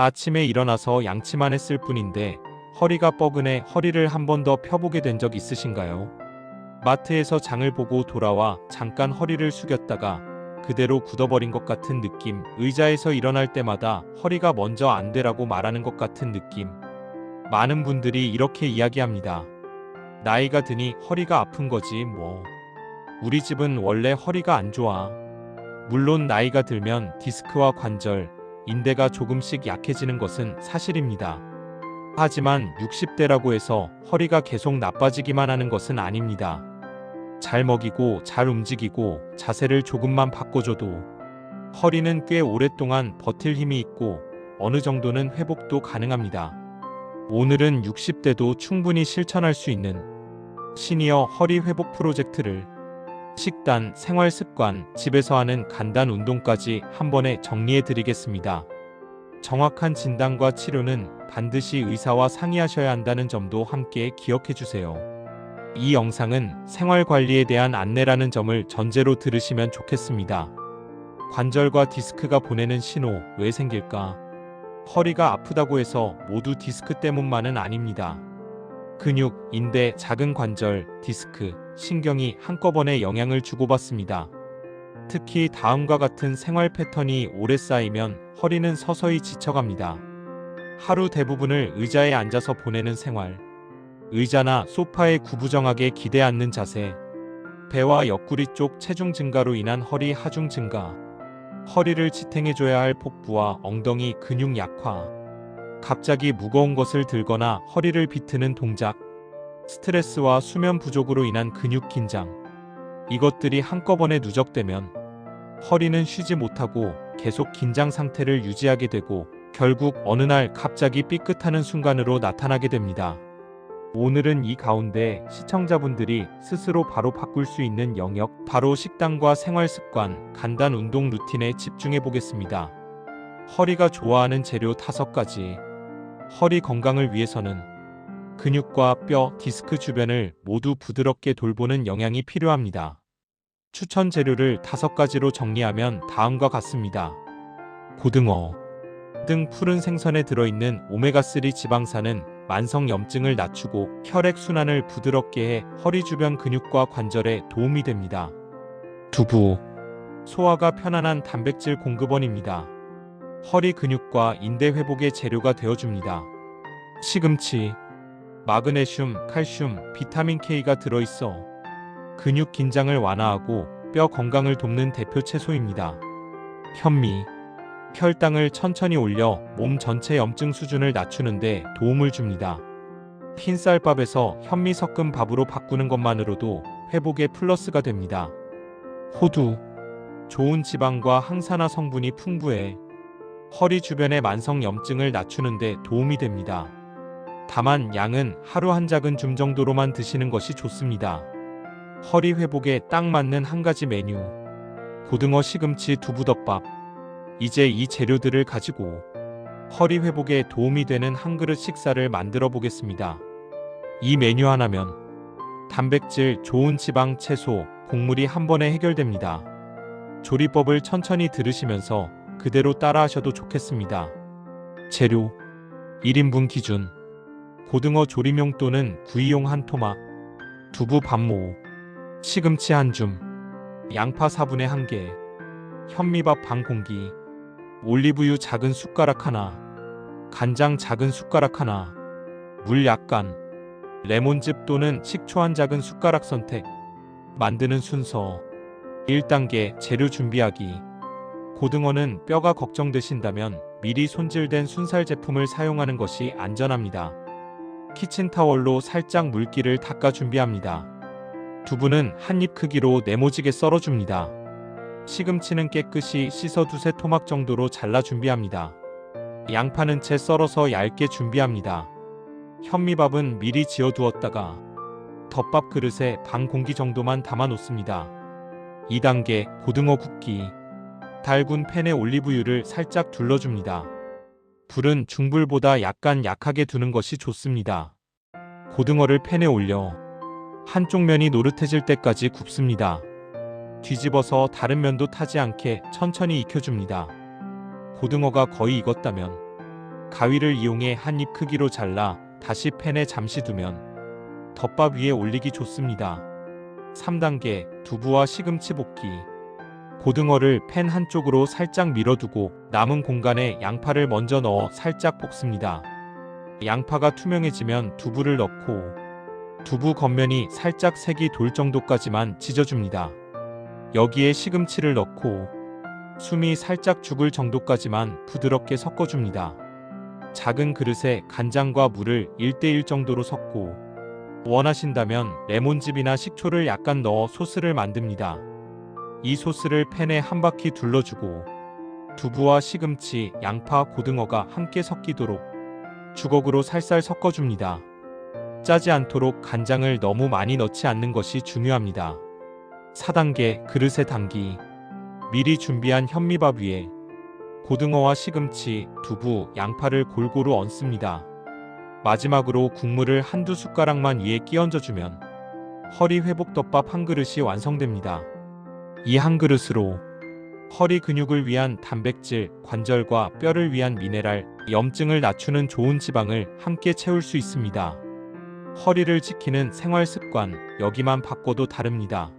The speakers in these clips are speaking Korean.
아침에 일어나서 양치만 했을 뿐인데 허리가 뻐근해 허리를 한 번 더 펴보게 된 적 있으신가요? 마트에서 장을 보고 돌아와 잠깐 허리를 숙였다가 그대로 굳어버린 것 같은 느낌, 의자에서 일어날 때마다 허리가 먼저 안 되라고 말하는 것 같은 느낌. 많은 분들이 이렇게 이야기합니다. 나이가 드니 허리가 아픈 거지 뭐. 우리 집은 원래 허리가 안 좋아. 물론 나이가 들면 디스크와 관절, 인대가 조금씩 약해지는 것은 사실입니다. 하지만 60대라고 해서 허리가 계속 나빠지기만 하는 것은 아닙니다. 잘 먹이고 잘 움직이고 자세를 조금만 바꿔줘도 허리는 꽤 오랫동안 버틸 힘이 있고 어느 정도는 회복도 가능합니다. 오늘은 60대도 충분히 실천할 수 있는 시니어 허리 회복 프로젝트를 식단, 생활 습관, 집에서 하는 간단 운동까지 한 번에 정리해 드리겠습니다. 정확한 진단과 치료는 반드시 의사와 상의하셔야 한다는 점도 함께 기억해 주세요. 이 영상은 생활 관리에 대한 안내라는 점을 전제로 들으시면 좋겠습니다. 관절과 디스크가 보내는 신호 왜 생길까? 허리가 아프다고 해서 모두 디스크 때문만은 아닙니다. 근육, 인대, 작은 관절, 디스크, 신경이 한꺼번에 영향을 주고받습니다. 특히 다음과 같은 생활 패턴이 오래 쌓이면 허리는 서서히 지쳐갑니다. 하루 대부분을 의자에 앉아서 보내는 생활, 의자나 소파에 구부정하게 기대 앉는 자세, 배와 옆구리 쪽 체중 증가로 인한 허리 하중 증가, 허리를 지탱해줘야 할 복부와 엉덩이 근육 약화, 갑자기 무거운 것을 들거나 허리를 비트는 동작, 스트레스와 수면 부족으로 인한 근육 긴장, 이것들이 한꺼번에 누적되면 허리는 쉬지 못하고 계속 긴장 상태를 유지하게 되고 결국 어느 날 갑자기 삐끗하는 순간으로 나타나게 됩니다. 오늘은 이 가운데 시청자분들이 스스로 바로 바꿀 수 있는 영역, 바로 식단과 생활 습관, 간단 운동 루틴에 집중해 보겠습니다. 허리가 좋아하는 재료 5가지. 허리 건강을 위해서는 근육과 뼈, 디스크 주변을 모두 부드럽게 돌보는 영양이 필요합니다. 추천 재료를 5가지로 정리하면 다음과 같습니다. 고등어 등 푸른 생선에 들어있는 오메가3 지방산은 만성 염증을 낮추고 혈액순환을 부드럽게 해 허리 주변 근육과 관절에 도움이 됩니다. 두부 소화가 편안한 단백질 공급원입니다. 허리 근육과 인대 회복의 재료가 되어줍니다. 시금치 마그네슘, 칼슘, 비타민 K가 들어있어 근육 긴장을 완화하고 뼈 건강을 돕는 대표 채소입니다. 현미 혈당을 천천히 올려 몸 전체 염증 수준을 낮추는데 도움을 줍니다. 흰쌀밥에서 현미 섞은 밥으로 바꾸는 것만으로도 회복에 플러스가 됩니다. 호두 좋은 지방과 항산화 성분이 풍부해 허리 주변의 만성 염증을 낮추는데 도움이 됩니다. 다만 양은 하루 한 작은 줌 정도로만 드시는 것이 좋습니다. 허리 회복에 딱 맞는 한 가지 메뉴 고등어 시금치 두부덮밥. 이제 이 재료들을 가지고 허리 회복에 도움이 되는 한 그릇 식사를 만들어 보겠습니다. 이 메뉴 하나면 단백질, 좋은 지방, 채소, 곡물이 한 번에 해결됩니다. 조리법을 천천히 들으시면서 그대로 따라 하셔도 좋겠습니다. 재료 1인분 기준 고등어 조림용 또는 구이용 한 토막, 두부 반모, 시금치 한 줌, 양파 4분의 1개, 현미밥 반 공기, 올리브유 작은 숟가락 하나, 간장 작은 숟가락 하나, 물 약간, 레몬즙 또는 식초 한 작은 숟가락 선택. 만드는 순서 1단계 재료 준비하기. 고등어는 뼈가 걱정되신다면 미리 손질된 순살 제품을 사용하는 것이 안전합니다. 키친타월로 살짝 물기를 닦아 준비합니다. 두부는 한 입 크기로 네모지게 썰어줍니다. 시금치는 깨끗이 씻어 두세 토막 정도로 잘라 준비합니다. 양파는 채 썰어서 얇게 준비합니다. 현미밥은 미리 지어두었다가 덮밥 그릇에 반 공기 정도만 담아 놓습니다. 2단계 고등어 굽기. 달군 팬에 올리브유를 살짝 둘러줍니다. 불은 중불보다 약간 약하게 두는 것이 좋습니다. 고등어를 팬에 올려 한쪽 면이 노릇해질 때까지 굽습니다. 뒤집어서 다른 면도 타지 않게 천천히 익혀줍니다. 고등어가 거의 익었다면 가위를 이용해 한 입 크기로 잘라 다시 팬에 잠시 두면 덮밥 위에 올리기 좋습니다. 3단계 두부와 시금치 볶기. 고등어를 팬 한쪽으로 살짝 밀어두고 남은 공간에 양파를 먼저 넣어 살짝 볶습니다. 양파가 투명해지면 두부를 넣고 두부 겉면이 살짝 색이 돌 정도까지만 지져줍니다. 여기에 시금치를 넣고 숨이 살짝 죽을 정도까지만 부드럽게 섞어줍니다. 작은 그릇에 간장과 물을 1:1 정도로 섞고 원하신다면 레몬즙이나 식초를 약간 넣어 소스를 만듭니다. 이 소스를 팬에 한 바퀴 둘러주고 두부와 시금치, 양파, 고등어가 함께 섞이도록 주걱으로 살살 섞어줍니다. 짜지 않도록 간장을 너무 많이 넣지 않는 것이 중요합니다. 4단계 그릇에 담기. 미리 준비한 현미밥 위에 고등어와 시금치, 두부, 양파를 골고루 얹습니다. 마지막으로 국물을 한두 숟가락만 위에 끼얹어주면 허리 회복덮밥 한 그릇이 완성됩니다. 이 한 그릇으로 허리 근육을 위한 단백질, 관절과 뼈를 위한 미네랄, 염증을 낮추는 좋은 지방을 함께 채울 수 있습니다. 허리를 지키는 생활 습관, 여기만 바꿔도 다릅니다.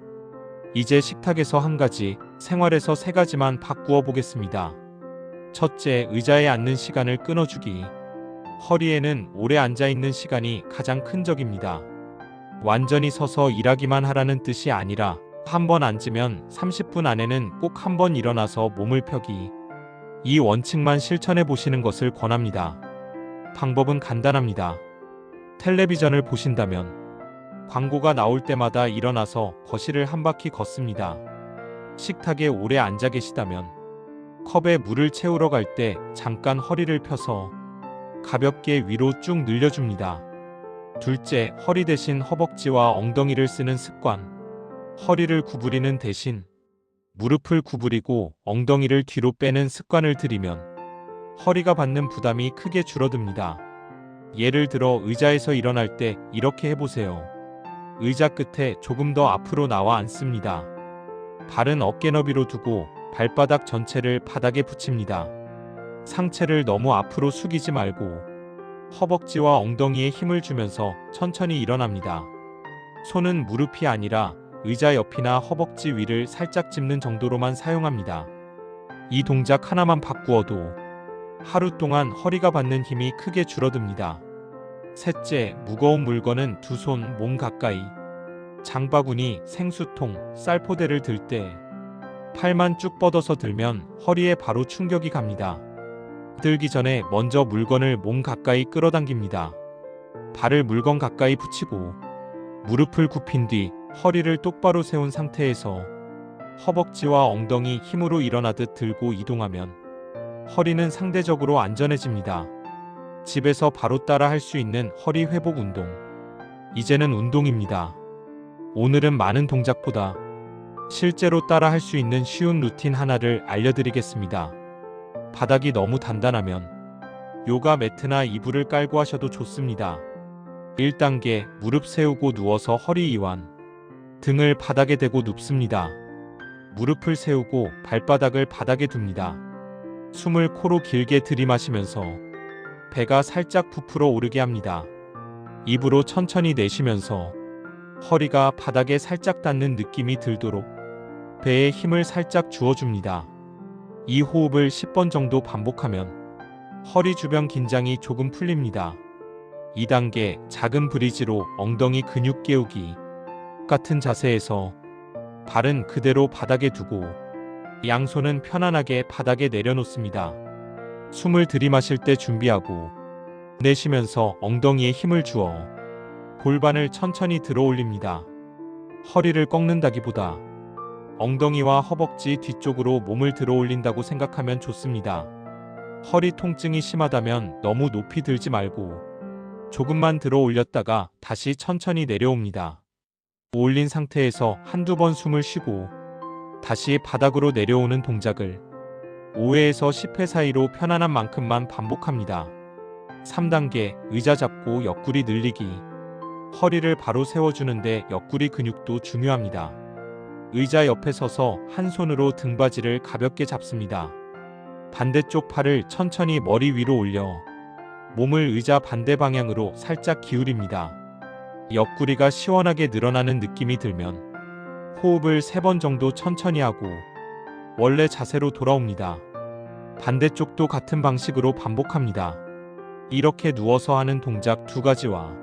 이제 식탁에서 한 가지, 생활에서 세 가지만 바꾸어 보겠습니다. 첫째, 의자에 앉는 시간을 끊어주기. 허리에는 오래 앉아있는 시간이 가장 큰 적입니다. 완전히 서서 일하기만 하라는 뜻이 아니라 한 번 앉으면 30분 안에는 꼭 한 번 일어나서 몸을 펴기. 이 원칙만 실천해 보시는 것을 권합니다. 방법은 간단합니다. 텔레비전을 보신다면 광고가 나올 때마다 일어나서 거실을 한 바퀴 걷습니다. 식탁에 오래 앉아 계시다면 컵에 물을 채우러 갈 때 잠깐 허리를 펴서 가볍게 위로 쭉 늘려줍니다. 둘째, 허리 대신 허벅지와 엉덩이를 쓰는 습관. 허리를 구부리는 대신 무릎을 구부리고 엉덩이를 뒤로 빼는 습관을 들이면 허리가 받는 부담이 크게 줄어듭니다. 예를 들어 의자에서 일어날 때 이렇게 해보세요. 의자 끝에 조금 더 앞으로 나와 앉습니다. 발은 어깨 너비로 두고 발바닥 전체를 바닥에 붙입니다. 상체를 너무 앞으로 숙이지 말고 허벅지와 엉덩이에 힘을 주면서 천천히 일어납니다. 손은 무릎이 아니라 의자 옆이나 허벅지 위를 살짝 짚는 정도로만 사용합니다. 이 동작 하나만 바꾸어도 하루 동안 허리가 받는 힘이 크게 줄어듭니다. 셋째, 무거운 물건은 두 손 몸 가까이. 장바구니, 생수통, 쌀포대를 들 때 팔만 쭉 뻗어서 들면 허리에 바로 충격이 갑니다. 들기 전에 먼저 물건을 몸 가까이 끌어당깁니다. 발을 물건 가까이 붙이고 무릎을 굽힌 뒤 허리를 똑바로 세운 상태에서 허벅지와 엉덩이 힘으로 일어나듯 들고 이동하면 허리는 상대적으로 안전해집니다. 집에서 바로 따라 할 수 있는 허리 회복 운동. 이제는 운동입니다. 오늘은 많은 동작보다 실제로 따라 할 수 있는 쉬운 루틴 하나를 알려드리겠습니다. 바닥이 너무 단단하면 요가 매트나 이불을 깔고 하셔도 좋습니다. 1단계 무릎 세우고 누워서 허리 이완. 등을 바닥에 대고 눕습니다. 무릎을 세우고 발바닥을 바닥에 둡니다. 숨을 코로 길게 들이마시면서 배가 살짝 부풀어 오르게 합니다. 입으로 천천히 내쉬면서 허리가 바닥에 살짝 닿는 느낌이 들도록 배에 힘을 살짝 주어줍니다. 이 호흡을 10번 정도 반복하면 허리 주변 긴장이 조금 풀립니다. 2단계 작은 브리지로 엉덩이 근육 깨우기. 같은 자세에서 발은 그대로 바닥에 두고 양손은 편안하게 바닥에 내려놓습니다. 숨을 들이마실 때 준비하고 내쉬면서 엉덩이에 힘을 주어 골반을 천천히 들어 올립니다. 허리를 꺾는다기보다 엉덩이와 허벅지 뒤쪽으로 몸을 들어 올린다고 생각하면 좋습니다. 허리 통증이 심하다면 너무 높이 들지 말고 조금만 들어 올렸다가 다시 천천히 내려옵니다. 올린 상태에서 한두 번 숨을 쉬고 다시 바닥으로 내려오는 동작을 5회에서 10회 사이로 편안한 만큼만 반복합니다. 3단계 의자 잡고 옆구리 늘리기. 허리를 바로 세워주는데 옆구리 근육도 중요합니다. 의자 옆에 서서 한 손으로 등받이를 가볍게 잡습니다. 반대쪽 팔을 천천히 머리 위로 올려 몸을 의자 반대 방향으로 살짝 기울입니다. 옆구리가 시원하게 늘어나는 느낌이 들면 호흡을 3번 정도 천천히 하고 원래 자세로 돌아옵니다. 반대쪽도 같은 방식으로 반복합니다. 이렇게 누워서 하는 동작 2가지와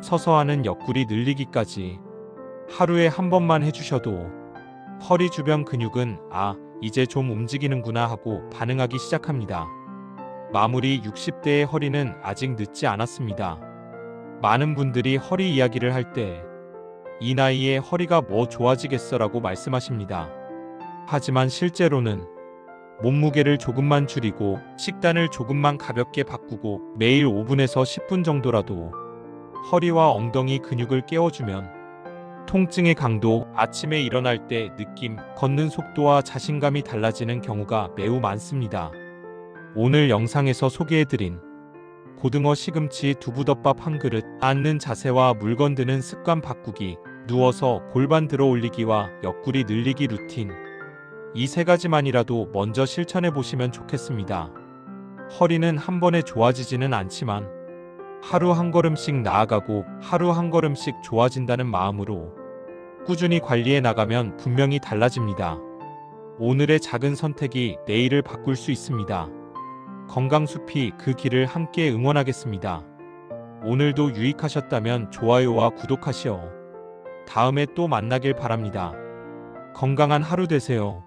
서서 하는 옆구리 늘리기까지 하루에 한 번만 해주셔도 허리 주변 근육은 이제 좀 움직이는구나 하고 반응하기 시작합니다. 마무리 60대의 허리는 아직 늦지 않았습니다. 많은 분들이 허리 이야기를 할 때 이 나이에 허리가 뭐 좋아지겠어라고 말씀하십니다. 하지만 실제로는 몸무게를 조금만 줄이고 식단을 조금만 가볍게 바꾸고 매일 5분에서 10분 정도라도 허리와 엉덩이 근육을 깨워주면 통증의 강도, 아침에 일어날 때 느낌, 걷는 속도와 자신감이 달라지는 경우가 매우 많습니다. 오늘 영상에서 소개해드린 고등어 시금치 두부덮밥 한 그릇, 앉는 자세와 물건 드는 습관 바꾸기, 누워서 골반 들어 올리기와 옆구리 늘리기 루틴, 이 3가지만이라도 먼저 실천해 보시면 좋겠습니다. 허리는 한 번에 좋아지지는 않지만 하루 한 걸음씩 나아가고 하루 한 걸음씩 좋아진다는 마음으로 꾸준히 관리해 나가면 분명히 달라집니다. 오늘의 작은 선택이 내일을 바꿀 수 있습니다. 건강숲이 그 길을 함께 응원하겠습니다. 오늘도 유익하셨다면 좋아요와 구독하시오. 다음에 또 만나길 바랍니다. 건강한 하루 되세요.